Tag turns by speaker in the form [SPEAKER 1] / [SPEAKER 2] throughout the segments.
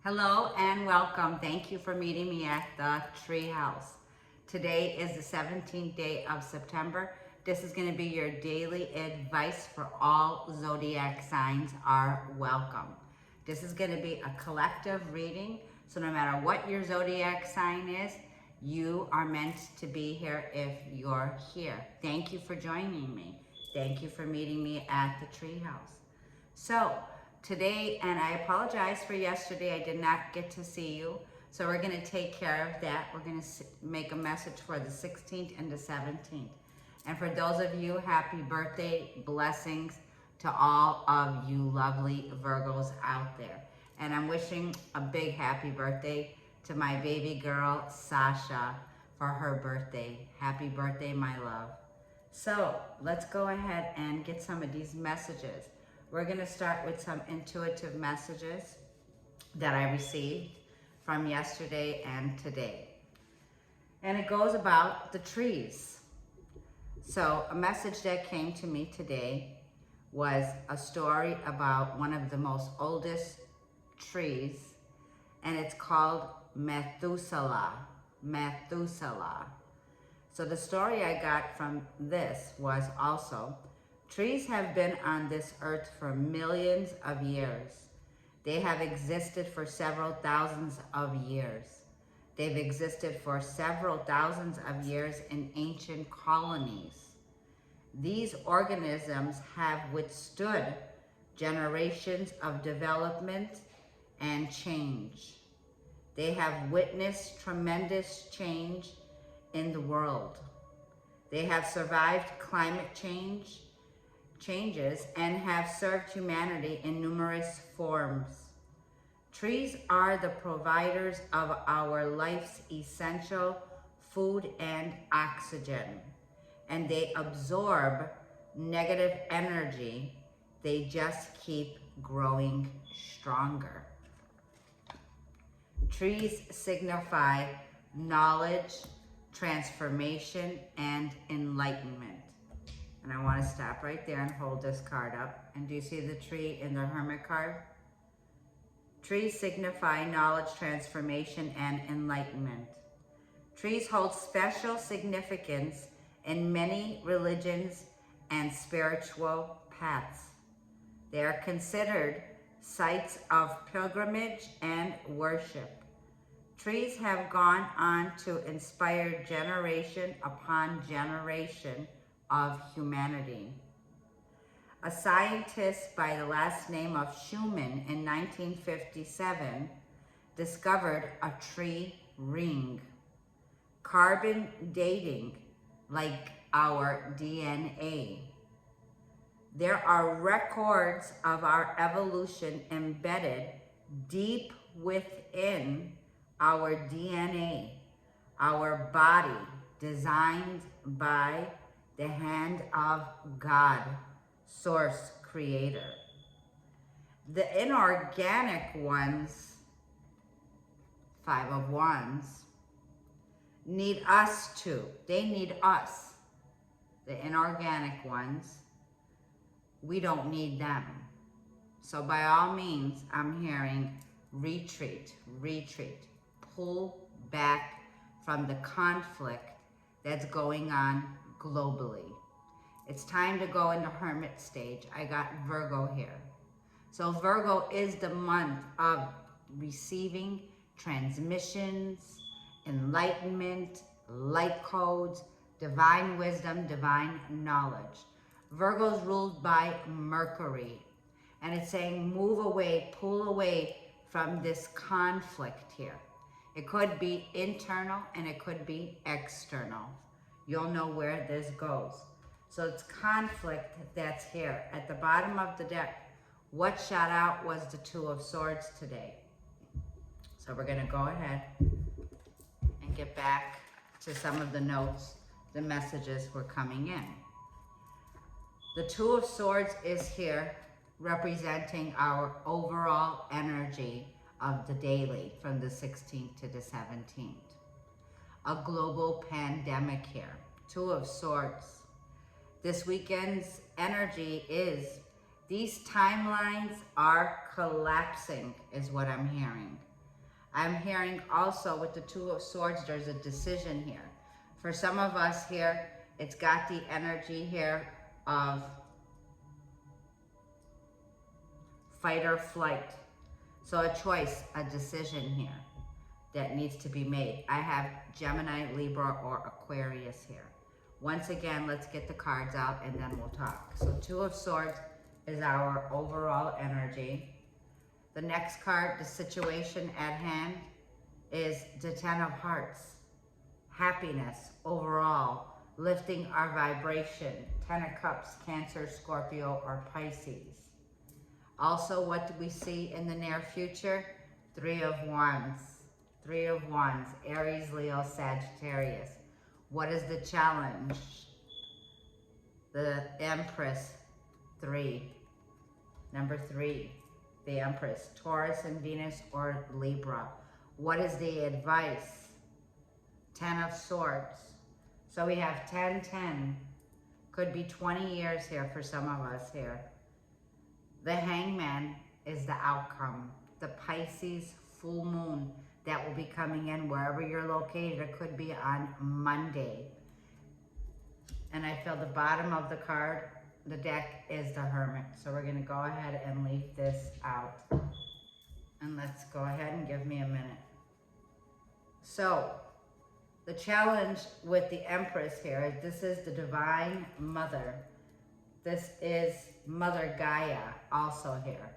[SPEAKER 1] Hello and welcome. Thank you for meeting me at the Treehouse. Today is the 17th day of September. This is going to be your daily advice for all zodiac signs are welcome. This is going to be a collective reading, so no matter what your zodiac sign is, you are meant to be here if you're here. Thank you for joining me. Thank you for meeting me at the Treehouse. So, today, and I apologize for yesterday, I did not get to see you. So we're gonna take care of that. We're gonna make a message for the 16th and the 17th. And for those of you, happy birthday, blessings to all of you lovely Virgos out there. And I'm wishing a big happy birthday to my baby girl, Sasha, for her birthday. Happy birthday, my love. So let's go ahead and get some of these messages. We're going to start with some intuitive messages that I received from yesterday and today. And it goes about the trees. So a message that came to me today was a story about one of the most oldest trees, and it's called Methuselah. Methuselah. So the story I got from this was also, trees have been on this earth for millions of years. They have existed for several thousands of years. They've existed for several thousands of years in ancient colonies. These organisms have withstood generations of development and change. They have witnessed tremendous change in the world. They have survived climate changes and have served humanity in numerous forms. Trees are the providers of our life's essential food and oxygen, and they absorb negative energy. They just keep growing stronger. Trees signify knowledge, transformation, and enlightenment. And I want to stop right there and hold this card up. And do you see the tree in the Hermit card? Trees signify knowledge, transformation, and enlightenment. Trees hold special significance in many religions and spiritual paths. They are considered sites of pilgrimage and worship. Trees have gone on to inspire generation upon generation of humanity. A scientist by the last name of Schumann in 1957 discovered a tree ring, carbon dating like our DNA. There are records of our evolution embedded deep within our DNA, our body, designed by the hand of God, source creator. The inorganic ones, 5 of Wands, need us too. They need us. The inorganic ones, we don't need them. So by all means, I'm hearing retreat, retreat. Pull back from the conflict that's going on globally. It's time to go into hermit stage. I got Virgo here. So Virgo is the month of receiving transmissions, enlightenment, light codes, divine wisdom, divine knowledge. Virgo's ruled by Mercury. And it's saying move away, pull away from this conflict here. It could be internal and it could be external. You'll know where this goes. So it's conflict that's here. At the bottom of the deck, what shot out was the 2 of Swords today. So we're going to go ahead and get back to some of the notes, the messages were coming in. The 2 of Swords is here representing our overall energy of the daily from the 16th to the 17th. A global pandemic here. 2 of Swords. This weekend's energy is these timelines are collapsing, is what I'm hearing. I'm hearing also with the Two of Swords, there's a decision here. For some of us here, it's got the energy here of fight or flight. So a choice, a decision here that needs to be made. I have Gemini, Libra, or Aquarius here. Once again, let's get the cards out and then we'll talk. So Two of Swords is our overall energy. The next card, the situation at hand, is the Ten of Hearts. Happiness overall, lifting our vibration. Ten of Cups, Cancer, Scorpio, or Pisces. Also, what do we see in the near future? Three of Wands. Three of Wands, Aries, Leo, Sagittarius. What is the challenge? The Empress, 3. Number 3, the Empress, Taurus and Venus or Libra. What is the advice? 10 of Swords. So we have 10, 10. Could be 20 years here for some of us here. The Hangman is the outcome. The Pisces full moon that will be coming in wherever you're located. It could be on Monday. And I feel the bottom of the card, the deck, is the Hermit. So we're going to go ahead and leave this out. And let's go ahead and give me a minute. So the challenge with the Empress here is this is the Divine Mother. This is Mother Gaia also here.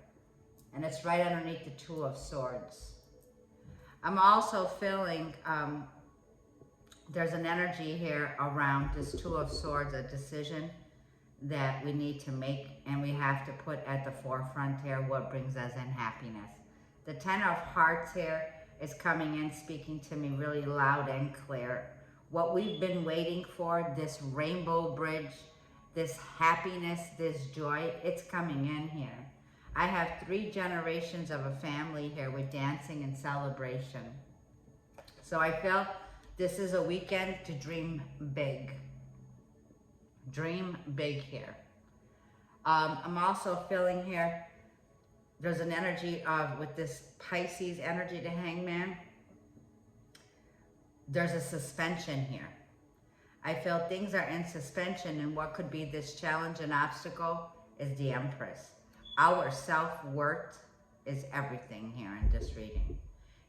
[SPEAKER 1] And it's right underneath the Two of Swords. I'm also feeling there's an energy here around this Two of Swords, a decision that we need to make, and we have to put at the forefront here what brings us in happiness. The Ten of Hearts here is coming in, speaking to me really loud and clear. What we've been waiting for, this rainbow bridge, this happiness, this joy, it's coming in here. I have 3 generations of a family here with dancing and celebration. So I feel this is a weekend to dream big. Dream big here. I'm also feeling here, there's an energy of, with this Pisces energy to Hangman, there's a suspension here. I feel things are in suspension, and what could be this challenge and obstacle is the Empress. Our self-worth is everything here in this reading.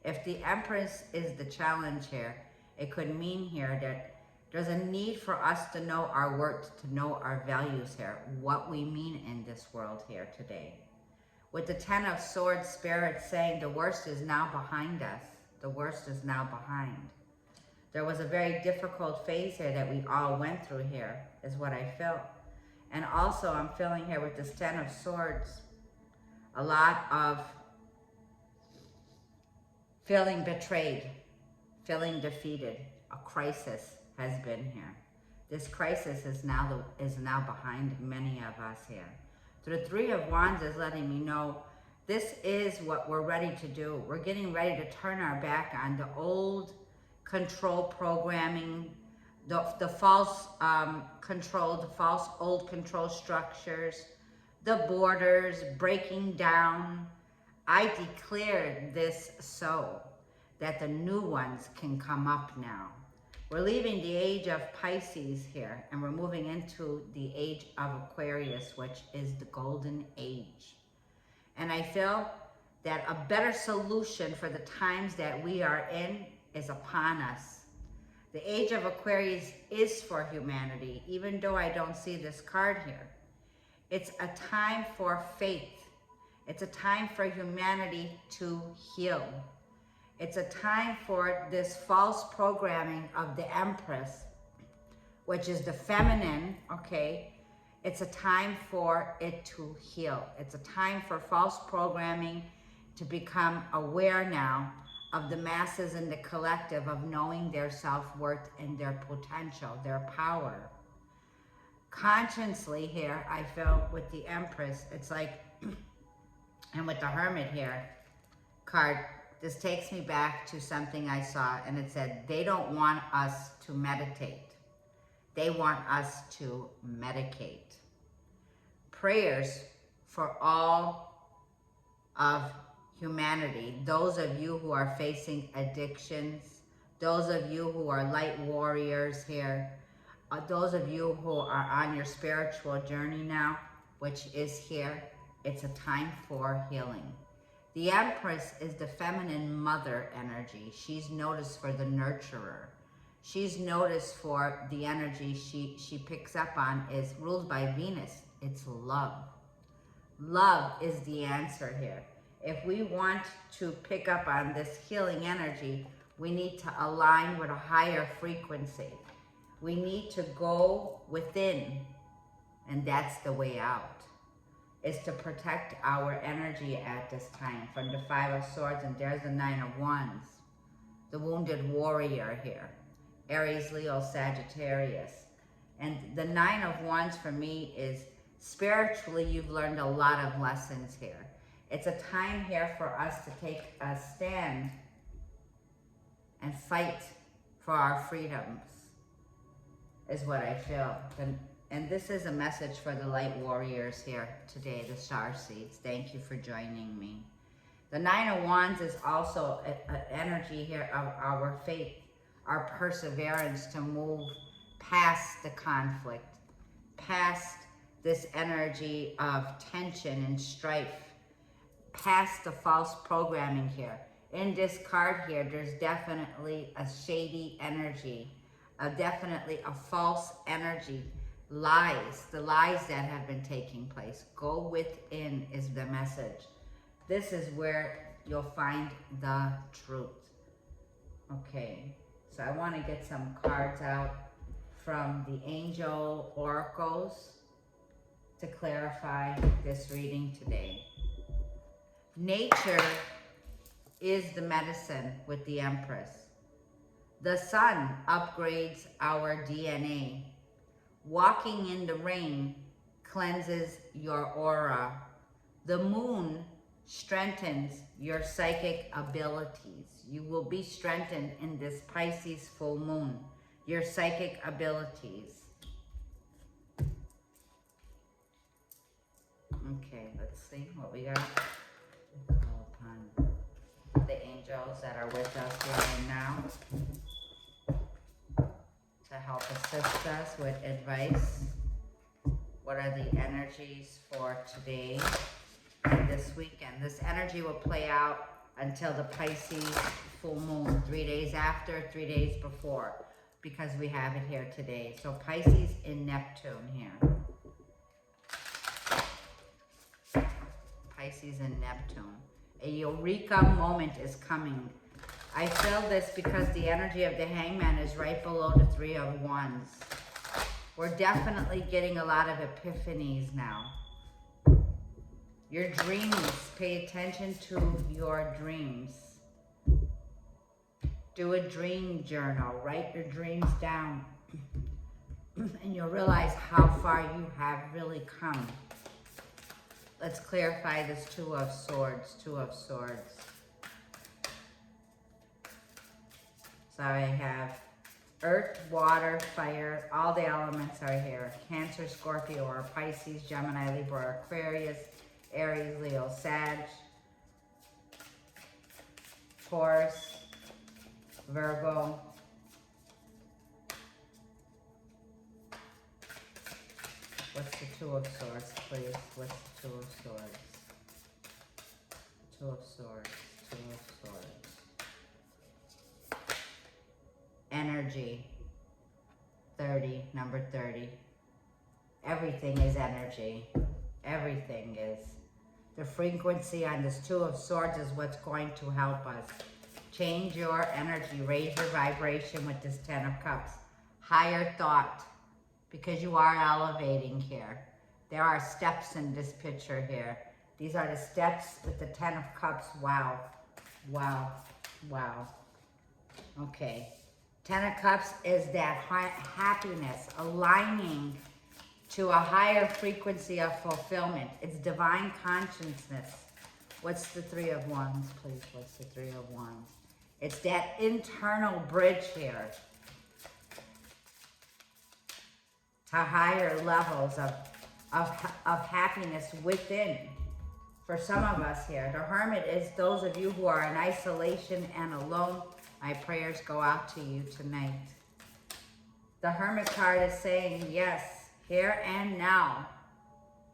[SPEAKER 1] If the Empress is the challenge here, it could mean here that there's a need for us to know our worth, to know our values here, what we mean in this world here today. With the Ten of Swords, Spirit saying the worst is now behind us. The worst is now behind. There was a very difficult phase here that we all went through here, is what I felt. And also I'm feeling here with this Ten of Swords, a lot of feeling betrayed, feeling defeated. A crisis has been here. This crisis is now behind many of us here. So the Three of Wands is letting me know this is what we're ready to do. We're getting ready to turn our back on the old control programming, the false control, the false old control structures, the borders breaking down. I declare this so that the new ones can come up now. We're leaving the age of Pisces here, and we're moving into the age of Aquarius, which is the golden age. And I feel that a better solution for the times that we are in is upon us. The age of Aquarius is for humanity, even though I don't see this card here. It's a time for faith. It's a time for humanity to heal. It's a time for this false programming of the Empress, which is the feminine, okay? It's a time for it to heal. It's a time for false programming to become aware now of the masses and the collective of knowing their self-worth and their potential, their power. Consciously here, I feel with the Empress, it's like, and with the Hermit here card, this takes me back to something I saw, and it said, they don't want us to meditate. They want us to medicate. Prayers for all of humanity. Those of you who are facing addictions, those of you who are light warriors here, those of you who are on your spiritual journey now, which is here, it's a time for healing. The Empress is the feminine mother energy. She's noticed for the nurturer. She's noticed for the energy she picks up on is ruled by Venus. It's love. Love is the answer here. If we want to pick up on this healing energy, we need to align with a higher frequency. We need to go within, and that's the way out, is to protect our energy at this time. From the Five of Swords, and there's the Nine of Wands, the wounded warrior here. Aries, Leo, Sagittarius. And the Nine of Wands for me is spiritually, you've learned a lot of lessons here. It's a time here for us to take a stand and fight for our freedoms, is what I feel. And this is a message for the light warriors here today, the star seeds. Thank you for joining me. The Nine of Wands is also an energy here of our faith, our perseverance to move past the conflict, past this energy of tension and strife, past the false programming here. In this card here, there's definitely a shady energy, definitely a false energy, lies, the lies that have been taking place. Go within is the message. This is where you'll find the truth. Okay, so I want to get some cards out from the angel oracles to clarify this reading today. Nature is the medicine with the Empress. The sun upgrades our DNA. Walking in the rain cleanses your aura. The moon strengthens your psychic abilities. You will be strengthened in this Pisces full moon, your psychic abilities. Okay, let's see what we got. Call upon the angels that are with us here and now to help assist us with advice. What are the energies for today and this weekend? This energy will play out until the Pisces full moon, 3 days after, 3 days before, because we have it here today. So Pisces in Neptune here. Pisces and Neptune. A eureka moment is coming. I feel this because the energy of the Hangman is right below the Three of Wands. We're definitely getting a lot of epiphanies now. Your dreams, pay attention to your dreams. Do a dream journal, write your dreams down, and you'll realize how far you have really come. Let's clarify this Two of Swords, Two of Swords. So I have Earth, Water, Fire, all the elements are here. Cancer, Scorpio, or Pisces, Gemini, Libra, Aquarius, Aries, Leo, Sag, Taurus, Virgo, what's the Two of Swords, please? What's the Two of Swords? Two of Swords, Two of Swords. Energy, 30, number 30. Everything is energy. Everything is. The frequency on this Two of Swords is what's going to help us. Change your energy, raise your vibration with this Ten of Cups. Higher thought, because you are elevating here. There are steps in this picture here. These are the steps with the Ten of Cups. Wow, wow, wow. Okay. Ten of Cups is that happiness, aligning to a higher frequency of fulfillment. It's divine consciousness. What's the Three of Wands, please? What's the Three of Wands? It's that internal bridge here to higher levels of happiness within. For some of us here, the Hermit is those of you who are in isolation and alone. My prayers go out to you tonight. The Hermit card is saying, yes, here and now.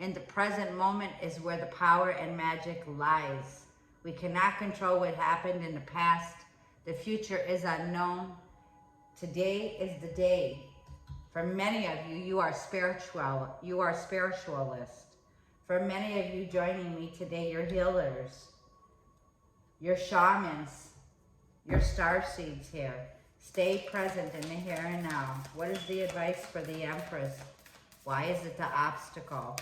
[SPEAKER 1] In the present moment is where the power and magic lies. We cannot control what happened in the past. The future is unknown. Today is the day. For many of you, you are spiritual. You are spiritualists. For many of you joining me today, you're healers. You're shamans. You're starseeds here. Stay present in the here and now. What is the advice for the Empress? Why is it the obstacle?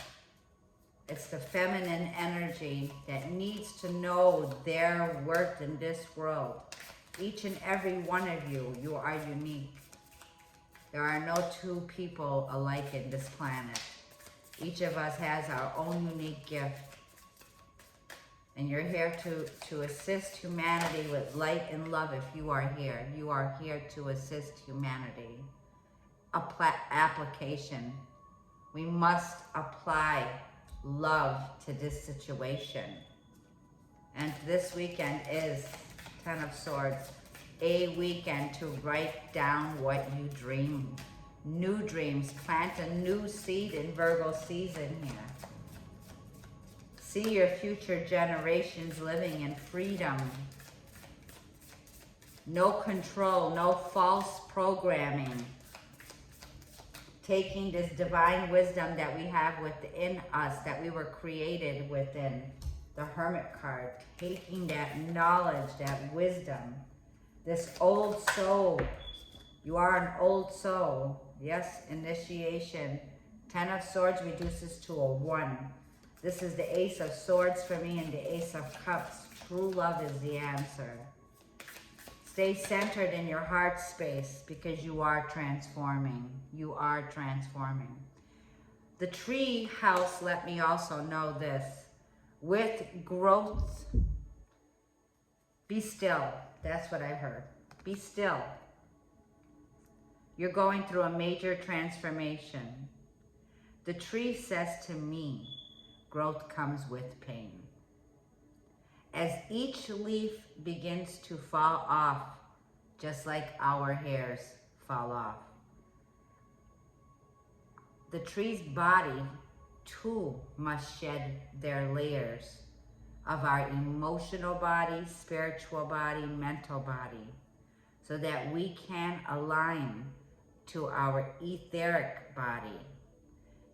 [SPEAKER 1] It's the feminine energy that needs to know their worth in this world. Each and every one of you, you are unique. There are no two people alike in this planet. Each of us has our own unique gift. And you're here to assist humanity with light and love if you are here. You are here to assist humanity. Application. We must apply love to this situation. And this weekend is Ten of Swords, a weekend to write down what you dream. New dreams, plant a new seed in Virgo season here. See your future generations living in freedom. No control, no false programming. Taking this divine wisdom that we have within us, that we were created within, the Hermit card, taking that knowledge, that wisdom, this old soul. You are an old soul. Yes, initiation. Ten of Swords reduces to a 1. This is the Ace of Swords for me and the Ace of Cups. True love is the answer. Stay centered in your heart space because you are transforming. You are transforming. The Treehouse let me also know this. With growth, be still. That's what I heard. Be still. You're going through a major transformation. The tree says to me, growth comes with pain. As each leaf begins to fall off, just like our hairs fall off, the tree's body too must shed their layers of our emotional body, spiritual body, mental body, so that we can align to our etheric body.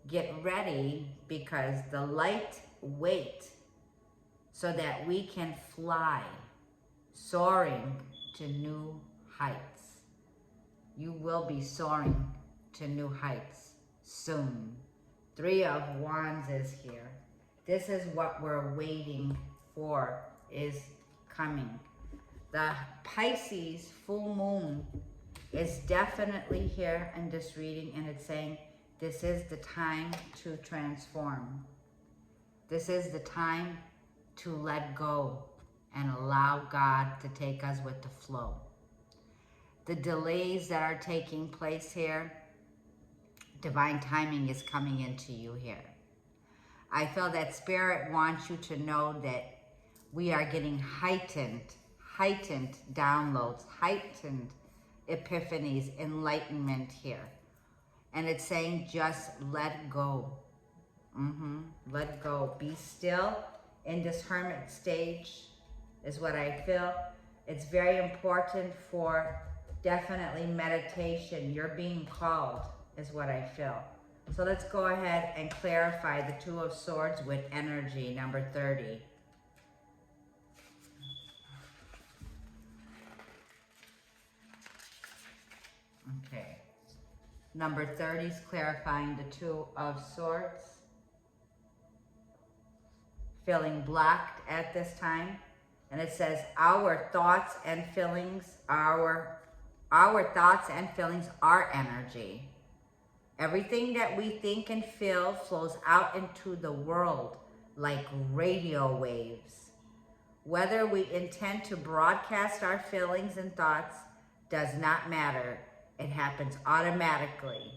[SPEAKER 1] Get ready because the light weight so that we can fly, soaring to new heights. You will be soaring to new heights soon. 3 of Wands is here. This is what we're waiting for, is coming. The Pisces full moon is definitely here in this reading, and it's saying this is the time to transform. This is the time to let go and allow God to take us with the flow. The delays that are taking place here, divine timing is coming into you here. I feel that Spirit wants you to know that we are getting heightened downloads, heightened epiphanies, enlightenment here. And it's saying just let go. Let go. Be still in this hermit stage is what I feel. It's very important for definitely meditation. You're being called is what I feel. So let's go ahead and clarify the 2 of Swords with energy, number 30. Okay. Number 30 is clarifying the 2 of Swords. Feeling blocked at this time. And it says, our thoughts and feelings, our thoughts and feelings are energy. Everything that we think and feel flows out into the world like radio waves. Whether we intend to broadcast our feelings and thoughts does not matter. It happens automatically.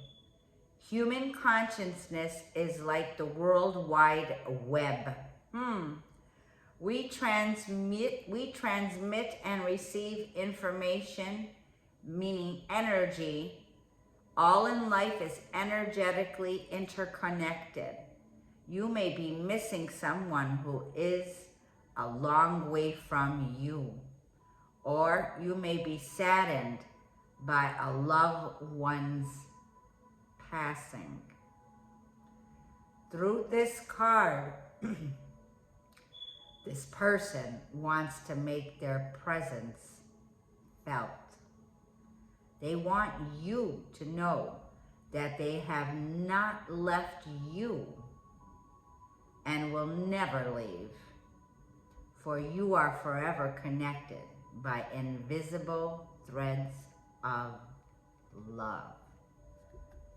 [SPEAKER 1] Human consciousness is like the World Wide Web. We transmit and receive information, meaning energy. All in life is energetically interconnected. You may be missing someone who is a long way from you, or you may be saddened by a loved one's passing. Through this card, this person wants to make their presence felt. They want you to know that they have not left you and will never leave, for you are forever connected by invisible threads of love.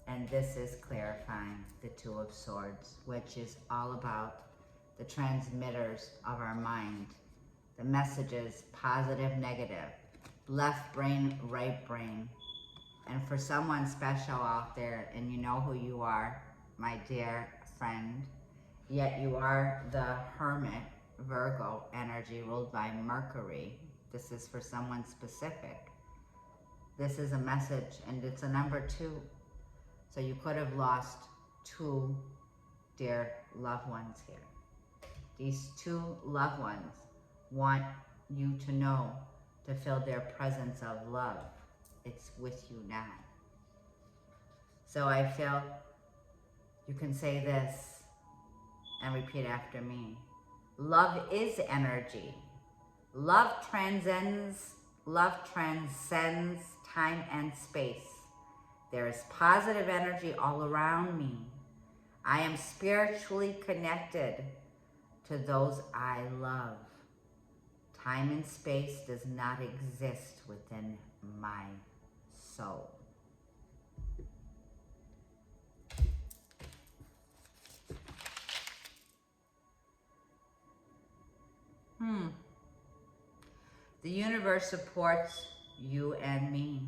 [SPEAKER 1] And this is clarifying the Two of Swords, which is all about the transmitters of our mind, the messages, positive, negative, left brain, right brain. And for someone special out there, and you know who you are, my dear friend, yet you are the Hermit, Virgo energy ruled by Mercury. This is for someone specific. This is a message, and it's a number 2. So you could have lost 2 dear loved ones here. These 2 loved ones want you to know, to feel their presence of love. It's with you now. So I feel you can say this and repeat after me. Love is energy. Love transcends time and space. There is positive energy all around me. I am spiritually connected to those I love. Time and space does not exist within my soul. The universe supports you and me.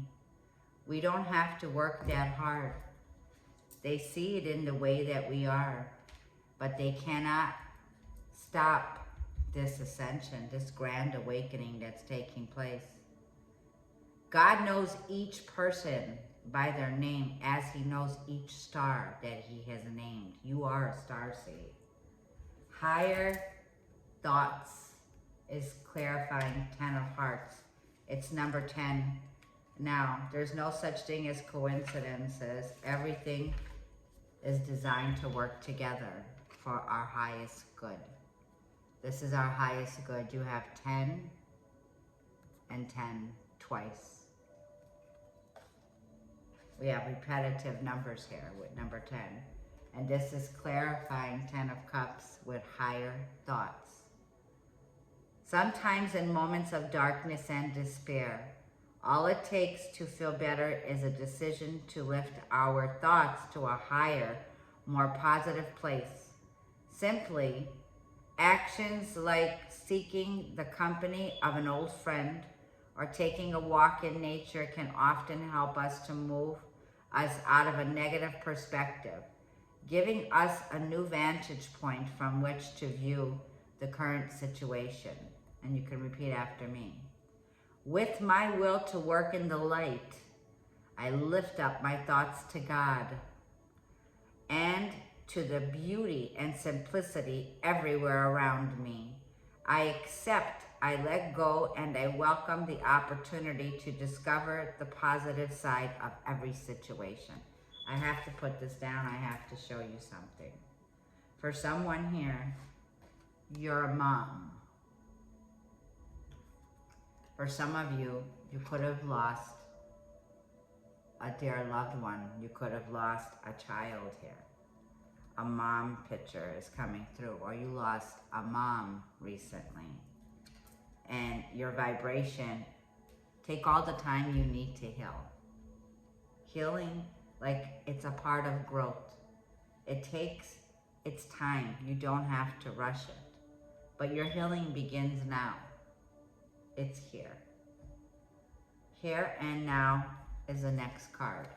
[SPEAKER 1] We don't have to work that hard. They see it in the way that we are, but they cannot stop this ascension, this grand awakening that's taking place. God knows each person by their name as he knows each star that he has named. You are a starseed. Higher thoughts is clarifying 10 of hearts. It's number 10. Now, there's no such thing as coincidences. Everything is designed to work together for our highest good. This is our highest good. You have 10 and 10 twice. We have repetitive numbers here with number 10. And this is clarifying 10 of cups with higher thoughts. Sometimes in moments of darkness and despair, all it takes to feel better is a decision to lift our thoughts to a higher, more positive place. Simply, actions like seeking the company of an old friend or taking a walk in nature can often help us to move us out of a negative perspective, giving us a new vantage point from which to view the current situation. And you can repeat after me. With my will to work in the light, I lift up my thoughts to God and to the beauty and simplicity everywhere around me. I accept, I let go, and I welcome the opportunity to discover the positive side of every situation. I have to put this down. I have to show you something. For someone here, you're a mom. For some of you, you could have lost a dear loved one. You could have lost a child here. A mom picture is coming through, or you lost a mom recently. And your vibration, take all the time you need to heal. Healing, like it's a part of growth. It takes its time. You don't have to rush it. But your healing begins now. It's here. Here and now is the next card.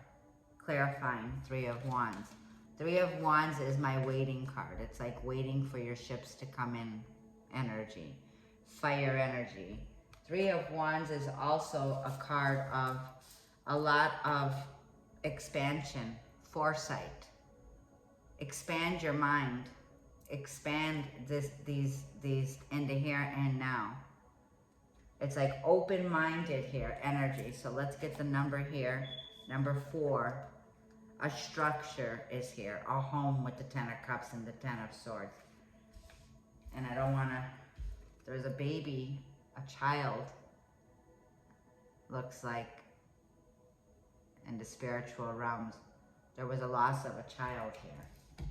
[SPEAKER 1] Clarifying 3 of Wands. Three of Wands is my waiting card. It's like waiting for your ships to come in energy, fire energy. Three of Wands is also a card of a lot of expansion, foresight. Expand your mind. Expand these into here and now. It's like open-minded here, energy. So let's get the number here. Number 4. A structure is here. A home with the 10 of Cups and the 10 of Swords. And I don't want to... There's a baby, a child, looks like, in the spiritual realms. There was a loss of a child here.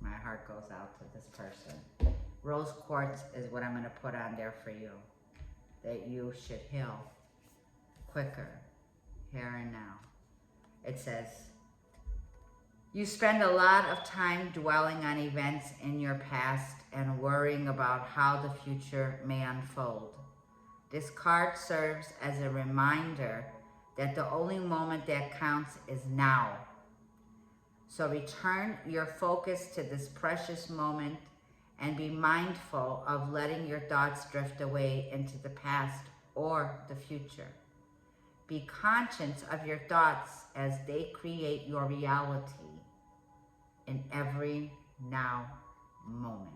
[SPEAKER 1] My heart goes out to this person. Rose quartz is what I'm going to put on there for you. That you should heal quicker, here and now. It says, you spend a lot of time dwelling on events in your past and worrying about how the future may unfold. This card serves as a reminder that the only moment that counts is now. So return your focus to this precious moment and be mindful of letting your thoughts drift away into the past or the future. Be conscious of your thoughts as they create your reality in every now moment.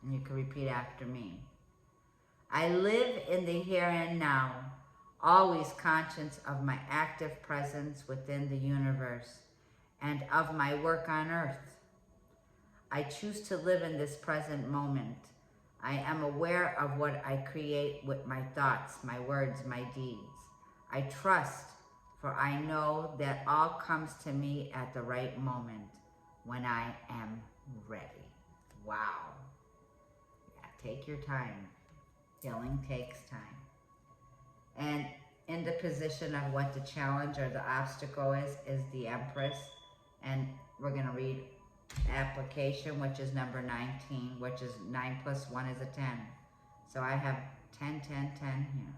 [SPEAKER 1] And you can repeat after me. I live in the here and now, always conscious of my active presence within the universe and of my work on earth. I choose to live in this present moment. I am aware of what I create with my thoughts, my words, my deeds. I trust, for I know that all comes to me at the right moment when I am ready. Wow. Yeah, take your time. Healing takes time. And in the position of what the challenge or the obstacle is the Empress. And we're going to read application, which is number 19, which is 9 plus 1 is a 10. So I have 10, 10, 10 here.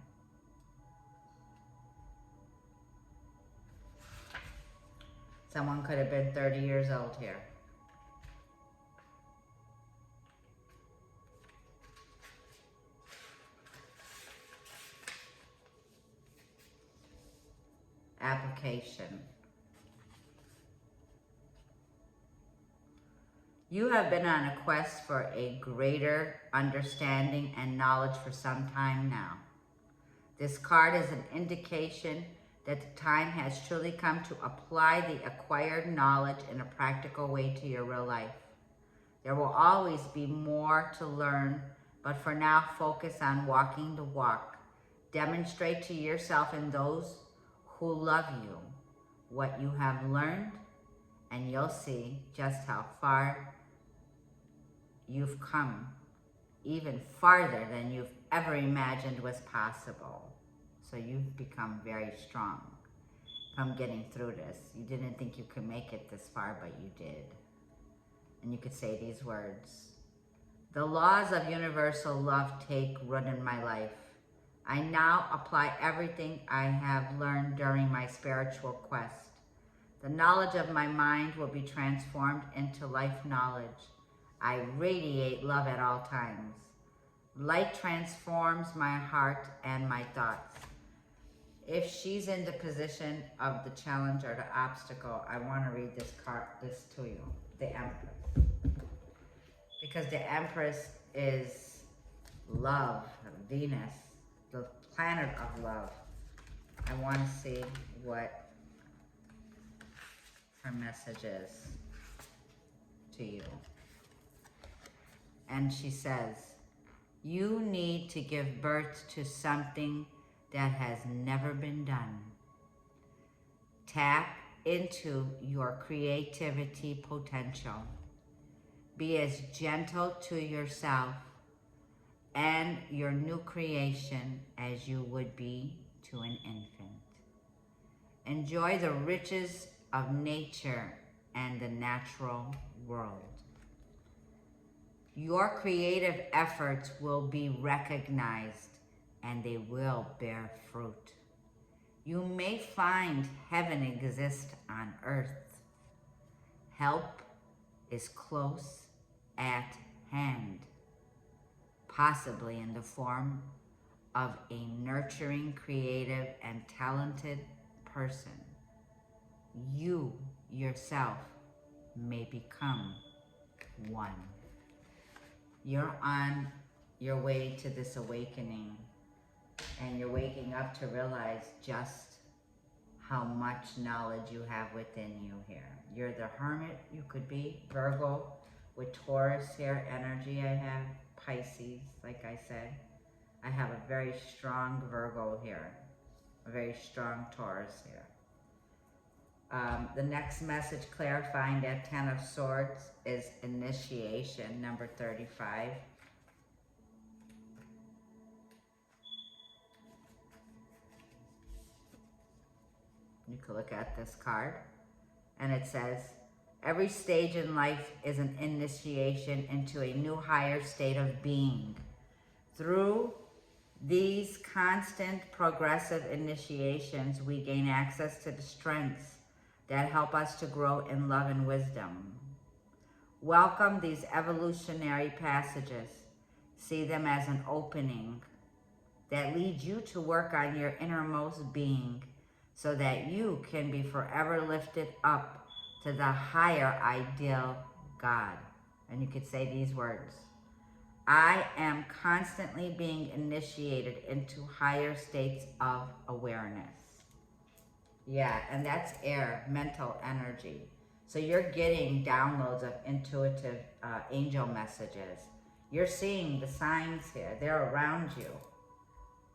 [SPEAKER 1] Someone could have been 30 years old here. Application. You have been on a quest for a greater understanding and knowledge for some time now. This card is an indication that the time has truly come to apply the acquired knowledge in a practical way to your real life. There will always be more to learn, but for now, focus on walking the walk. Demonstrate to yourself and those who love you what you have learned, and you'll see just how far you've come, even farther than you've ever imagined was possible. So you've become very strong from getting through this. You didn't think you could make it this far, but you did. And you could say these words. The laws of universal love take root in my life. I now apply everything I have learned during my spiritual quest. The knowledge of my mind will be transformed into life knowledge. I radiate love at all times. Light transforms my heart and my thoughts. If she's in the position of the challenge or the obstacle, I want to read this card, this to you, the Empress. Because the Empress is love, Venus, the planet of love. I want to see what her message is to you. And she says, you need to give birth to something that has never been done. Tap into your creativity potential. Be as gentle to yourself and your new creation as you would be to an infant. Enjoy the riches of nature and the natural world. Your creative efforts will be recognized and they will bear fruit. You may find heaven exists on earth. Help is close at hand, possibly in the form of a nurturing, creative, and talented person. You yourself may become one. You're on your way to this awakening, and you're waking up to realize just how much knowledge you have within you here. You're the hermit you could be, Virgo, with Taurus here, energy I have, Pisces, like I said. I have a very strong Virgo here, a very strong Taurus here. The next message clarifying that Ten of Swords is initiation, number 35. You can look at this card, and it says, every stage in life is an initiation into a new higher state of being. Through these constant progressive initiations, we gain access to the strengths that help us to grow in love and wisdom. Welcome these evolutionary passages. See them as an opening that leads you to work on your innermost being so that you can be forever lifted up to the higher ideal God. And you could say these words. I am constantly being initiated into higher states of awareness. Yeah, and that's air, mental energy. So you're getting downloads of intuitive angel messages. You're seeing the signs here. They're around you.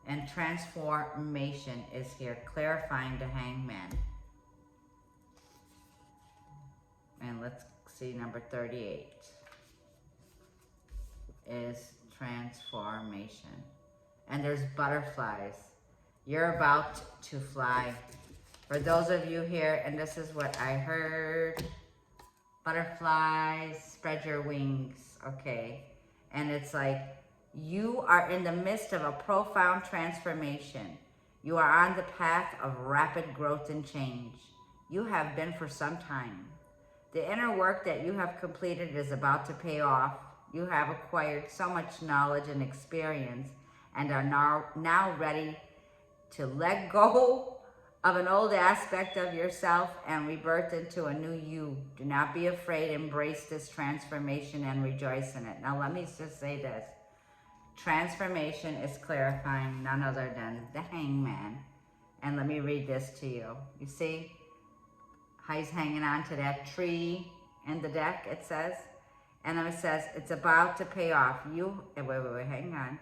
[SPEAKER 1] And transformation is here, clarifying the Hangman. And let's see, number 38 is transformation. And there's butterflies. You're about to fly. For those of you here, and this is what I heard, butterflies, spread your wings, okay? And it's like, you are in the midst of a profound transformation. You are on the path of rapid growth and change. You have been for some time. The inner work that you have completed is about to pay off. You have acquired so much knowledge and experience and are now ready to let go of an old aspect of yourself and rebirth into a new you. Do not be afraid. Embrace this transformation and rejoice in it. Now let me just say this. Transformation is clarifying none other than the Hangman. And let me read this to you. You see how he's hanging on to that tree in the deck, it says? And then it says, it's about to pay off. Wait, hang on.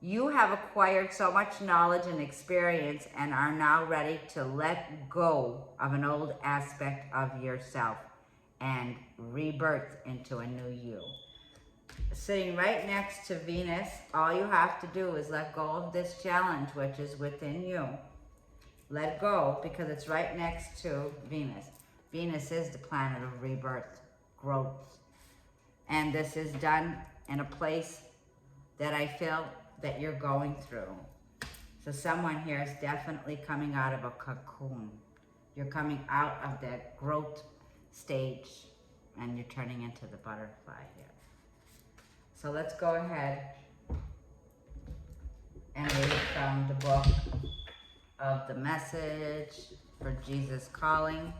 [SPEAKER 1] You have acquired so much knowledge and experience and are now ready to let go of an old aspect of yourself and rebirth into a new you. Sitting right next to Venus, all you have to do is let go of this challenge, which is within you. Let go, because it's right next to Venus. Venus is the planet of rebirth, growth. And this is done in a place that I feel that you're going through. So someone here is definitely coming out of a cocoon. You're coming out of that growth stage and you're turning into the butterfly here. So let's go ahead and read from the book of the message for Jesus Calling.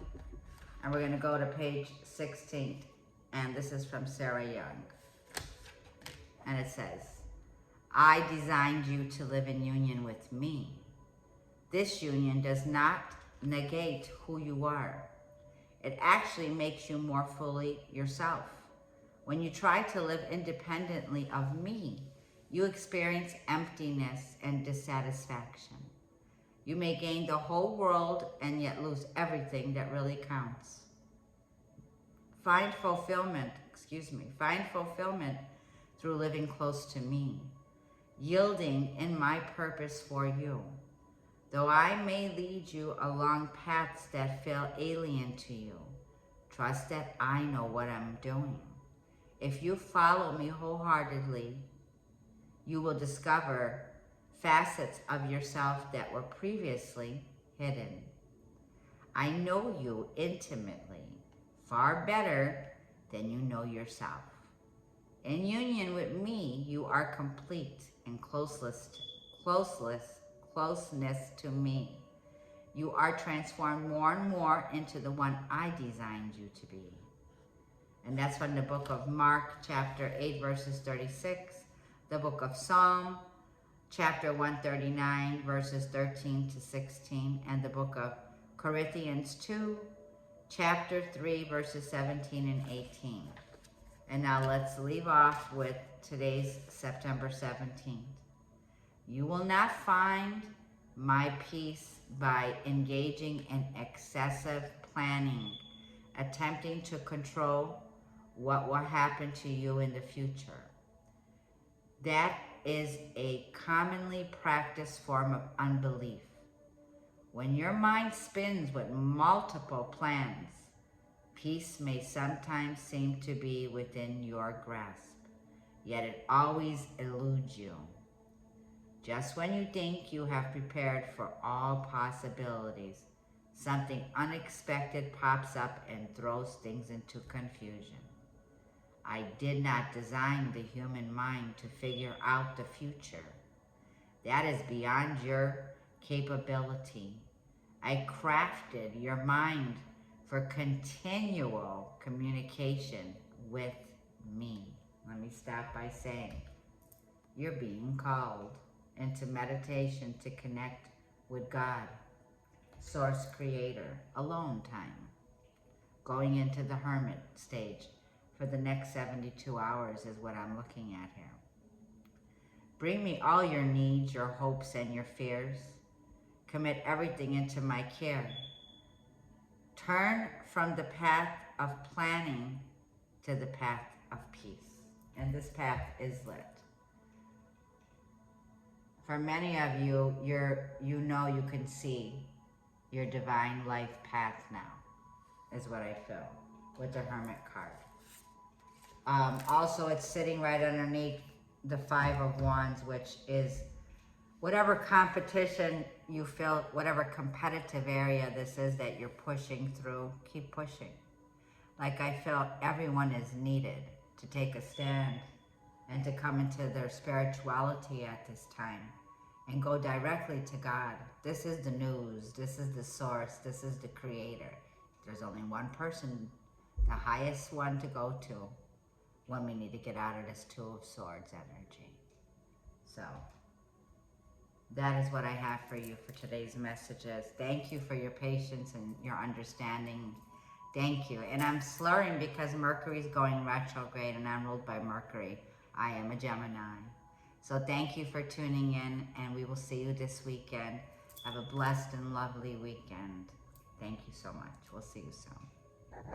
[SPEAKER 1] And we're going to go to page 16. And this is from Sarah Young. And it says, I designed you to live in union with me. This union does not negate who you are. It actually makes you more fully yourself. When you try to live independently of me, you experience emptiness and dissatisfaction. You may gain the whole world and yet lose everything that really counts. Find fulfillment through living close to me, yielding in my purpose for you. Though I may lead you along paths that feel alien to you, trust that I know what I'm doing. If you follow me wholeheartedly, you will discover facets of yourself that were previously hidden. I know you intimately, far better than you know yourself. In union with me, you are complete in closeness to me. You are transformed more and more into the one I designed you to be. And that's from the book of Mark, chapter 8, verses 36, the book of Psalm, chapter 139, verses 13 to 16, and the book of Corinthians 2, chapter 3, verses 17 and 18. And now let's leave off with today's September 17th. You will not find my peace by engaging in excessive planning, attempting to control what will happen to you in the future. That is a commonly practiced form of unbelief. When your mind spins with multiple plans, peace may sometimes seem to be within your grasp, yet it always eludes you. Just when you think you have prepared for all possibilities, something unexpected pops up and throws things into confusion. I did not design the human mind to figure out the future. That is beyond your capability. I crafted your mind for continual communication with me. Let me stop by saying, you're being called into meditation to connect with God, Source Creator, alone time. Going into the hermit stage for the next 72 hours is what I'm looking at here. Bring me all your needs, your hopes, and your fears. Commit everything into my care. Turn from the path of planning to the path of peace. And this path is lit. For many of you, you know you can see your divine life path now, is what I feel with the Hermit card. Also, it's sitting right underneath the Five of Wands, which is whatever competition you feel, whatever competitive area this is that you're pushing through, keep pushing. Like I feel everyone is needed to take a stand and to come into their spirituality at this time and go directly to God. This is the news, this is the source, this is the creator. There's only one person, the highest one to go to when we need to get out of this Two of Swords energy. So that is what I have for you for today's messages. Thank you for your patience and your understanding. Thank you. And I'm slurring because Mercury's going retrograde and I'm ruled by Mercury. I am a Gemini. So thank you for tuning in, and we will see you this weekend. Have a blessed and lovely weekend. Thank you so much. We'll see you soon.